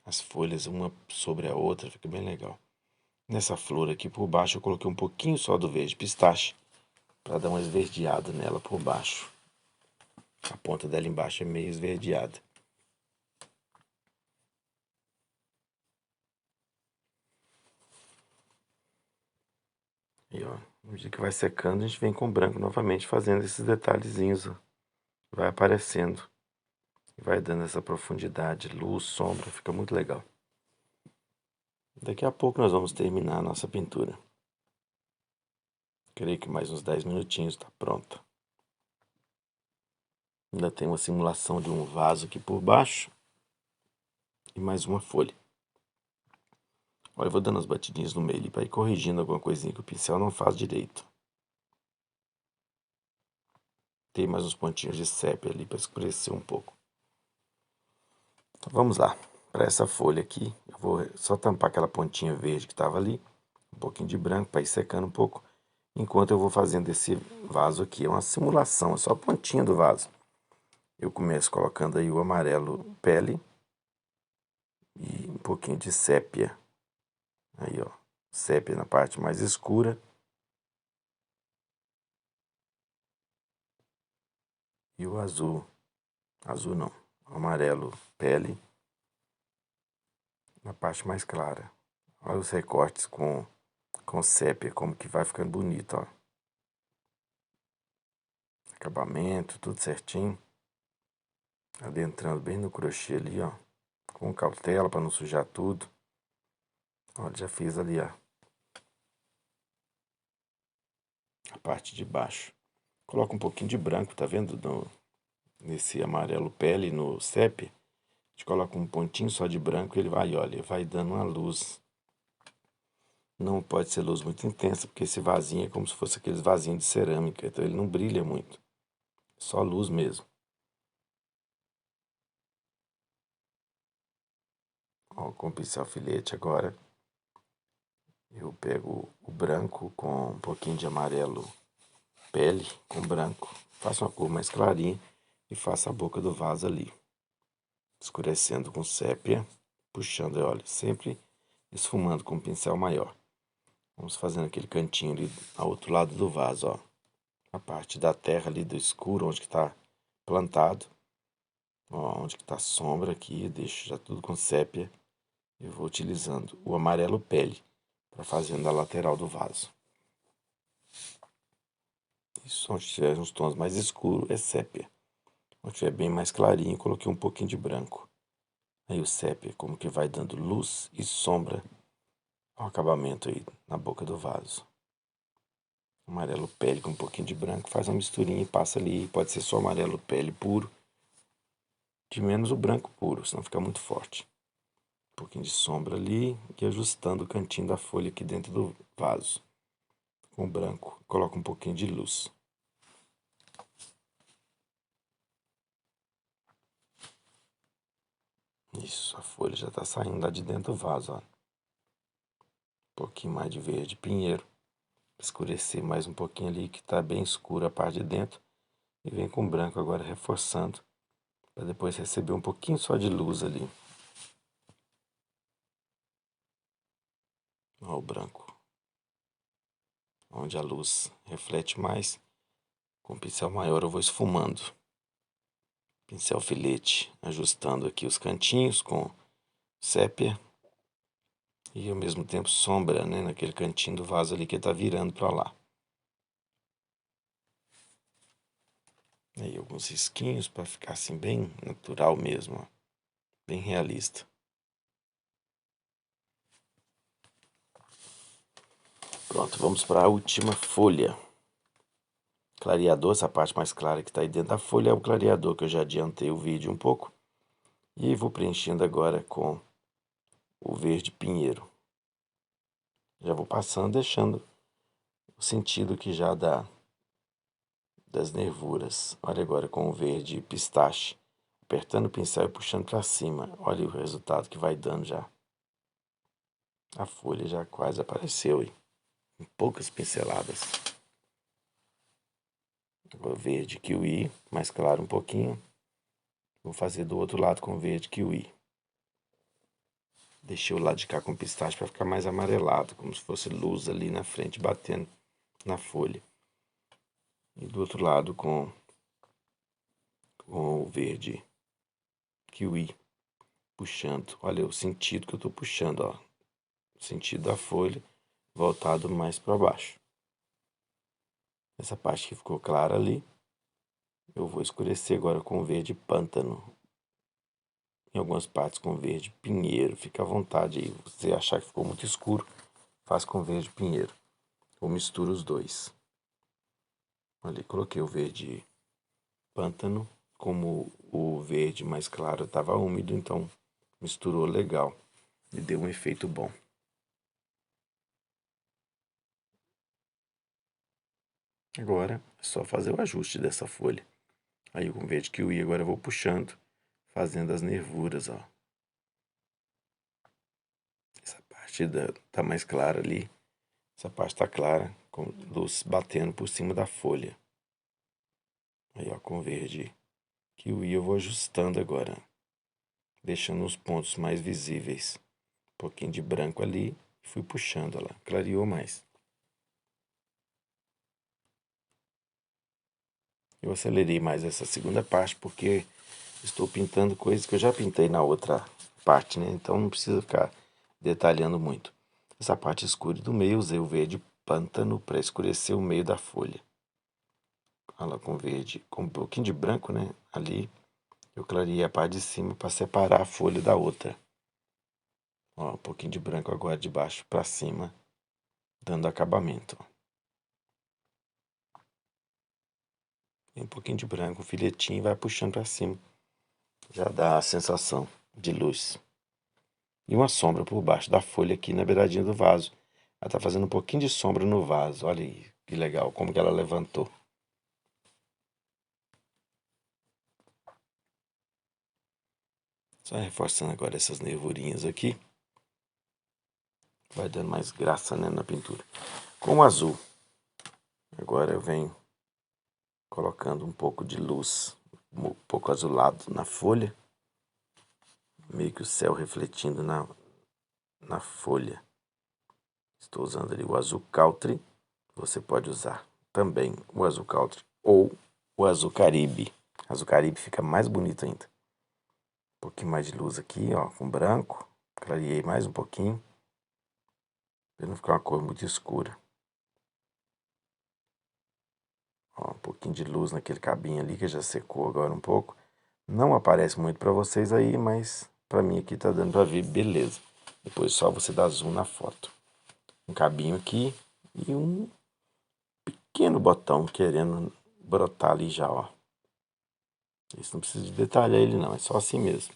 as folhas uma sobre a outra, fica bem legal. Nessa flor aqui por baixo eu coloquei um pouquinho só do verde pistache para dar uma esverdeada nela por baixo. A ponta dela embaixo é meio esverdeada. E ó, no dia que vai secando a gente vem com branco novamente fazendo esses detalhezinhos, ó. Vai aparecendo. Vai dando essa profundidade, luz, sombra, fica muito legal. Daqui a pouco nós vamos terminar a nossa pintura. Creio que mais uns 10 minutinhos está pronta. Ainda tem uma simulação de um vaso aqui por baixo. E mais uma folha. Olha, eu vou dando as batidinhas no meio ali para ir corrigindo alguma coisinha que o pincel não faz direito. Tem mais uns pontinhos de sépia ali para escurecer um pouco. Então vamos lá. Para essa folha aqui, eu vou só tampar aquela pontinha verde que estava ali. Um pouquinho de branco para ir secando um pouco. Enquanto eu vou fazendo esse vaso aqui. É uma simulação, é só a pontinha do vaso. Eu começo colocando aí o amarelo pele e um pouquinho de sépia. Aí, ó, sépia na parte mais escura. E o azul não, o amarelo pele na parte mais clara. Olha os recortes com sépia, como que vai ficando bonito, ó. Acabamento, tudo certinho. Adentrando bem no crochê ali, ó. Com cautela para não sujar tudo. Olha, já fiz ali, ó. A parte de baixo. Coloca um pouquinho de branco, tá vendo? Nesse amarelo pele, no sépia. A gente coloca um pontinho só de branco e ele vai, olha, vai dando uma luz. Não pode ser luz muito intensa, porque esse vasinho é como se fosse aqueles vasinhos de cerâmica, então ele não brilha muito. Só luz mesmo. Ó, com o pincel filete agora, eu pego o branco com um pouquinho de amarelo pele com branco. Faço uma cor mais clarinha e faço a boca do vaso ali. Escurecendo com sépia, puxando, olha, sempre esfumando com um pincel maior. Vamos fazendo aquele cantinho ali ao outro lado do vaso, ó. A parte da terra ali do escuro, onde que está plantado. Ó, onde que está a sombra aqui, deixo já tudo com sépia. Eu vou utilizando o amarelo pele para fazer na lateral do vaso. Isso, onde tiver uns tons mais escuros é sépia. Onde tiver bem mais clarinho, coloquei um pouquinho de branco. Aí o sépia como que vai dando luz e sombra ao acabamento aí na boca do vaso. Amarelo pele com um pouquinho de branco, faz uma misturinha e passa ali. Pode ser só amarelo pele puro, de menos o branco puro, senão fica muito forte. Um pouquinho de sombra ali e ajustando o cantinho da folha aqui dentro do vaso. Com branco, coloca um pouquinho de luz. Isso, a folha já está saindo lá de dentro do vaso, ó. Um pouquinho mais de verde pinheiro. Escurecer mais um pouquinho ali, que está bem escura a parte de dentro. E vem com branco agora reforçando, para depois receber um pouquinho só de luz ali. Ó, o branco. Onde a luz reflete mais. Com o pincel maior eu vou esfumando. Pincel filete, ajustando aqui os cantinhos com sépia. E ao mesmo tempo sombra, né, naquele cantinho do vaso ali que está virando para lá. Aí alguns risquinhos para ficar assim bem natural mesmo, ó. Bem realista. Pronto, vamos para a última folha. Clareador, essa parte mais clara que está aí dentro da folha é o clareador que eu já adiantei o vídeo um pouco. E vou preenchendo agora com o verde pinheiro. Já vou passando, deixando o sentido que já dá das nervuras. Olha agora com o verde pistache, apertando o pincel e puxando para cima. Olha o resultado que vai dando já. A folha já quase apareceu aí, em poucas pinceladas. Agora o verde kiwi, mais claro um pouquinho. Vou fazer do outro lado com verde kiwi. Deixei o lado de cá com pistache para ficar mais amarelado, como se fosse luz ali na frente batendo na folha. E do outro lado com o verde kiwi, puxando. Olha o sentido que eu estou puxando, ó. O sentido da folha voltado mais para baixo. Essa parte que ficou clara ali, eu vou escurecer agora com verde pântano. Em algumas partes com verde pinheiro. Fica à vontade aí. Você achar que ficou muito escuro, faz com verde pinheiro. Ou mistura os dois. Ali, coloquei o verde pântano. Como o verde mais claro estava úmido, então misturou legal. E deu um efeito bom. Agora é só fazer o ajuste dessa folha. Aí com o verde kiwi agora eu vou puxando, fazendo as nervuras, ó. Essa parte tá mais clara ali. Essa parte tá clara, com luz batendo por cima da folha. Aí, ó, com verde kiwi eu vou ajustando agora, deixando os pontos mais visíveis. Um pouquinho de branco ali, fui puxando, ó lá, clareou mais. Eu acelerei mais essa segunda parte porque estou pintando coisas que eu já pintei na outra parte, né? Então não precisa ficar detalhando muito. Essa parte escura do meio, usei o verde pântano para escurecer o meio da folha. Olha lá, com verde, com um pouquinho de branco, né? Ali eu clareei a parte de cima para separar a folha da outra. Ó, um pouquinho de branco agora de baixo para cima, dando acabamento. Tem um pouquinho de branco, um filetinho e vai puxando para cima. Já dá a sensação de luz. E uma sombra por baixo da folha aqui na beiradinha do vaso. Ela tá fazendo um pouquinho de sombra no vaso. Olha aí, que legal, como que ela levantou. Só reforçando agora essas nervurinhas aqui. Vai dando mais graça, né, na pintura. Com o azul. Agora eu venho colocando um pouco de luz, um pouco azulado na folha. Meio que o céu refletindo na folha. Estou usando ali o azul Country. Você pode usar também o azul Country ou o azul Caribe. O azul Caribe fica mais bonito ainda. Um pouquinho mais de luz aqui, ó, com branco. Clareei mais um pouquinho. Para não ficar uma cor muito escura. Ó, um pouquinho de luz naquele cabinho ali que já secou agora um pouco. Não aparece muito para vocês aí, mas para mim aqui tá dando para ver, beleza. Depois só você dá zoom na foto. Um cabinho aqui e um pequeno botão querendo brotar ali já, ó. Isso não precisa de detalhar ele não, é só assim mesmo.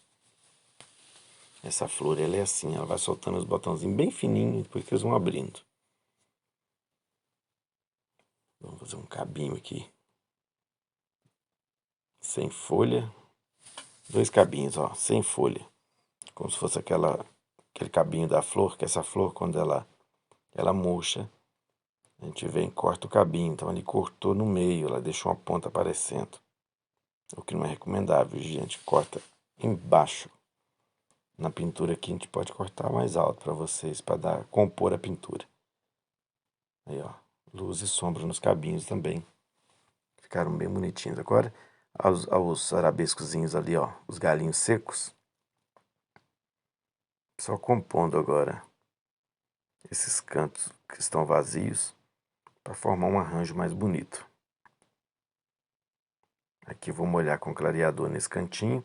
Essa flor, ela é assim, ela vai soltando os botãozinhos bem fininhos, depois que eles vão abrindo. Vamos fazer um cabinho aqui. Sem folha. Dois cabinhos, ó, sem folha. Como se fosse aquele cabinho da flor, que essa flor, quando ela murcha, a gente vem e corta o cabinho. Então ele cortou no meio, ela deixou uma ponta aparecendo. O que não é recomendável, gente. Corta embaixo. Na pintura aqui a gente pode cortar mais alto para vocês, para compor a pintura. Aí, ó, luz e sombra nos cabinhos também. Ficaram bem bonitinhos. Agora, aos arabescozinhos ali, ó, os galinhos secos. Só compondo agora esses cantos que estão vazios para formar um arranjo mais bonito. Aqui vou molhar com clareador nesse cantinho.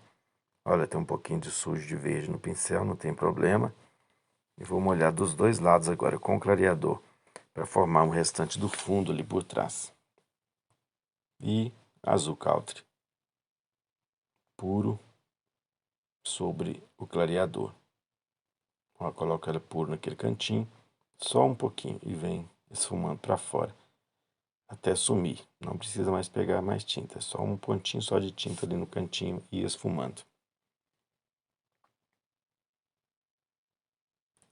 Olha, tem um pouquinho de sujo de verde no pincel, não tem problema. E vou molhar dos dois lados agora com clareador para formar o restante do fundo ali por trás. E azul country puro sobre o clareador. Ó, coloco ela puro naquele cantinho, só um pouquinho, e vem esfumando para fora, até sumir. Não precisa mais pegar mais tinta, é só um pontinho só de tinta ali no cantinho e esfumando.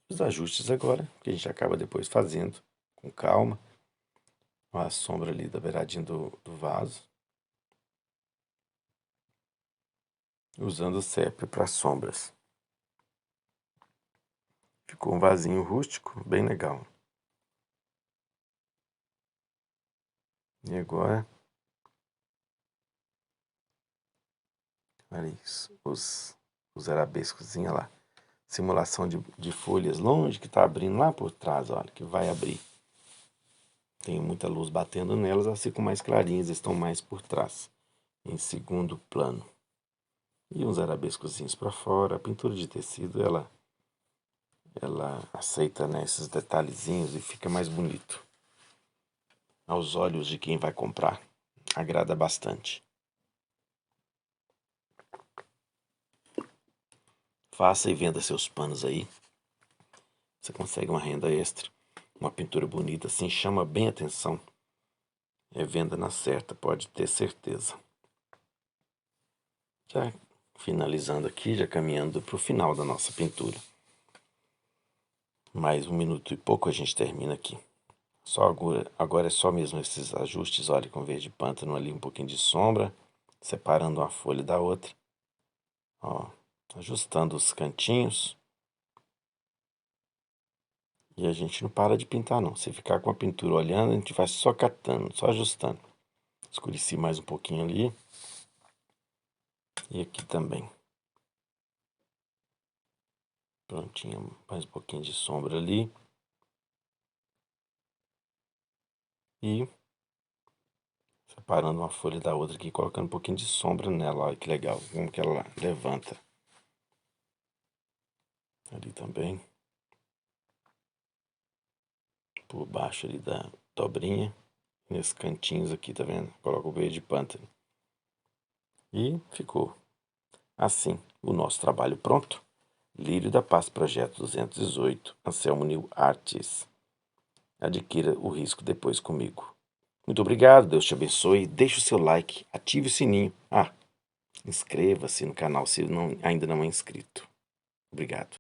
Os ajustes agora, que a gente acaba depois fazendo, com calma. Ó, a sombra ali da beiradinha do vaso. Usando o CEP para sombras. Ficou um vasinho rústico, bem legal. E agora, olha isso, os arabescos lá. Simulação de folhas longe que está abrindo lá por trás, olha, que vai abrir. Tem muita luz batendo nelas, elas ficam mais clarinhas, estão mais por trás, em segundo plano. E uns arabescozinhos para fora. A pintura de tecido, ela aceita, né, esses detalhezinhos e fica mais bonito. Aos olhos de quem vai comprar, agrada bastante. Faça e venda seus panos aí. Você consegue uma renda extra. Uma pintura bonita assim chama bem a atenção. É venda na certa, pode ter certeza. Já finalizando aqui, já caminhando para o final da nossa pintura. Mais 1 minuto e pouco a gente termina aqui. Só agora é só mesmo esses ajustes, olha, com verde pântano ali, um pouquinho de sombra, separando uma folha da outra. Ó, ajustando os cantinhos. E a gente não para de pintar não. Se ficar com a pintura olhando, a gente vai só catando, só ajustando. Escureci mais um pouquinho ali. E aqui também. Prontinho, mais um pouquinho de sombra ali. E separando uma folha da outra aqui, colocando um pouquinho de sombra nela. Olha que legal, como que ela levanta. Ali também. Por baixo ali da dobrinha. Nesses cantinhos aqui, tá vendo? Coloca o verde pântano. E ficou assim o nosso trabalho pronto. Lírio da Paz, Projeto 218, Anselmo Nil Artes. Adquira o risco depois comigo. Muito obrigado, Deus te abençoe. Deixe o seu like, ative o sininho. Inscreva-se no canal se ainda não é inscrito. Obrigado.